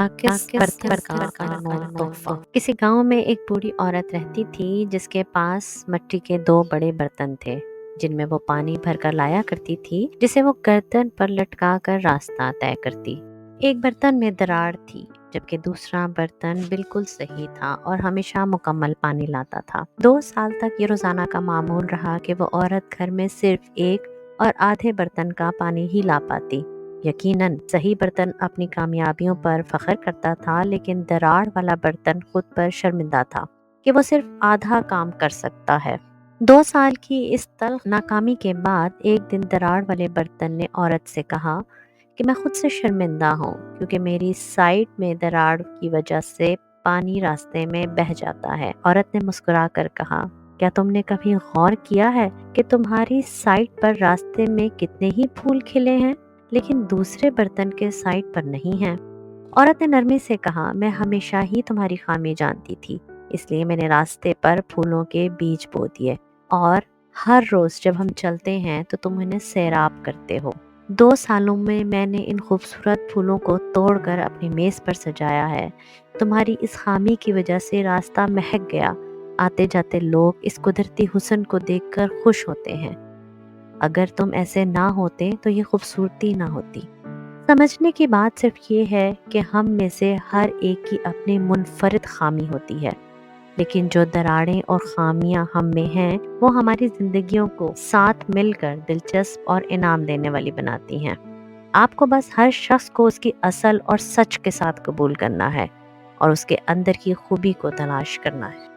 ناقص برتن کا انمول تحفہ۔ کسی گاؤں میں ایک بوڑھی عورت رہتی تھی جس کے پاس مٹی کے 2 بڑے برتن تھے جن میں وہ پانی بھر کر لایا کرتی تھی، جسے وہ گردن پر لٹکا کر راستہ طے کرتی۔ ایک برتن میں دراڑ تھی جبکہ دوسرا برتن بالکل صحیح تھا اور ہمیشہ مکمل پانی لاتا تھا۔ 2 سال تک یہ روزانہ کا معمول رہا کہ وہ عورت گھر میں صرف ایک اور آدھے برتن کا پانی ہی لا پاتی۔ یقیناً صحیح برتن اپنی کامیابیوں پر فخر کرتا تھا، لیکن دراڑ والا برتن خود پر شرمندہ تھا کہ وہ صرف آدھا کام کر سکتا ہے۔ 2 سال کی اس تلخ ناکامی کے بعد ایک دن دراڑ والے برتن نے عورت سے کہا کہ میں خود سے شرمندہ ہوں کیونکہ میری سائڈ میں دراڑ کی وجہ سے پانی راستے میں بہہ جاتا ہے۔ عورت نے مسکرا کر کہا، کیا تم نے کبھی غور کیا ہے کہ تمہاری سائڈ پر راستے میں کتنے ہی پھول کھلے ہیں لیکن دوسرے برتن کے سائڈ پر نہیں ہیں؟ عورت نے نرمی سے کہا، میں ہمیشہ ہی تمہاری خامی جانتی تھی، اس لیے میں نے راستے پر پھولوں کے بیج بو دیے اور ہر روز جب ہم چلتے ہیں تو تم انہیں سیراب کرتے ہو۔ 2 سالوں میں نے ان خوبصورت پھولوں کو توڑ کر اپنی میز پر سجایا ہے۔ تمہاری اس خامی کی وجہ سے راستہ مہک گیا۔ آتے جاتے لوگ اس قدرتی حسن کو دیکھ کر خوش ہوتے ہیں۔ اگر تم ایسے نہ ہوتے تو یہ خوبصورتی نہ ہوتی۔ سمجھنے کی بات صرف یہ ہے کہ ہم میں سے ہر ایک کی اپنی منفرد خامی ہوتی ہے، لیکن جو دراڑیں اور خامیاں ہم میں ہیں وہ ہماری زندگیوں کو ساتھ مل کر دلچسپ اور انعام دینے والی بناتی ہیں۔ آپ کو بس ہر شخص کو اس کی اصل اور سچ کے ساتھ قبول کرنا ہے اور اس کے اندر کی خوبی کو تلاش کرنا ہے۔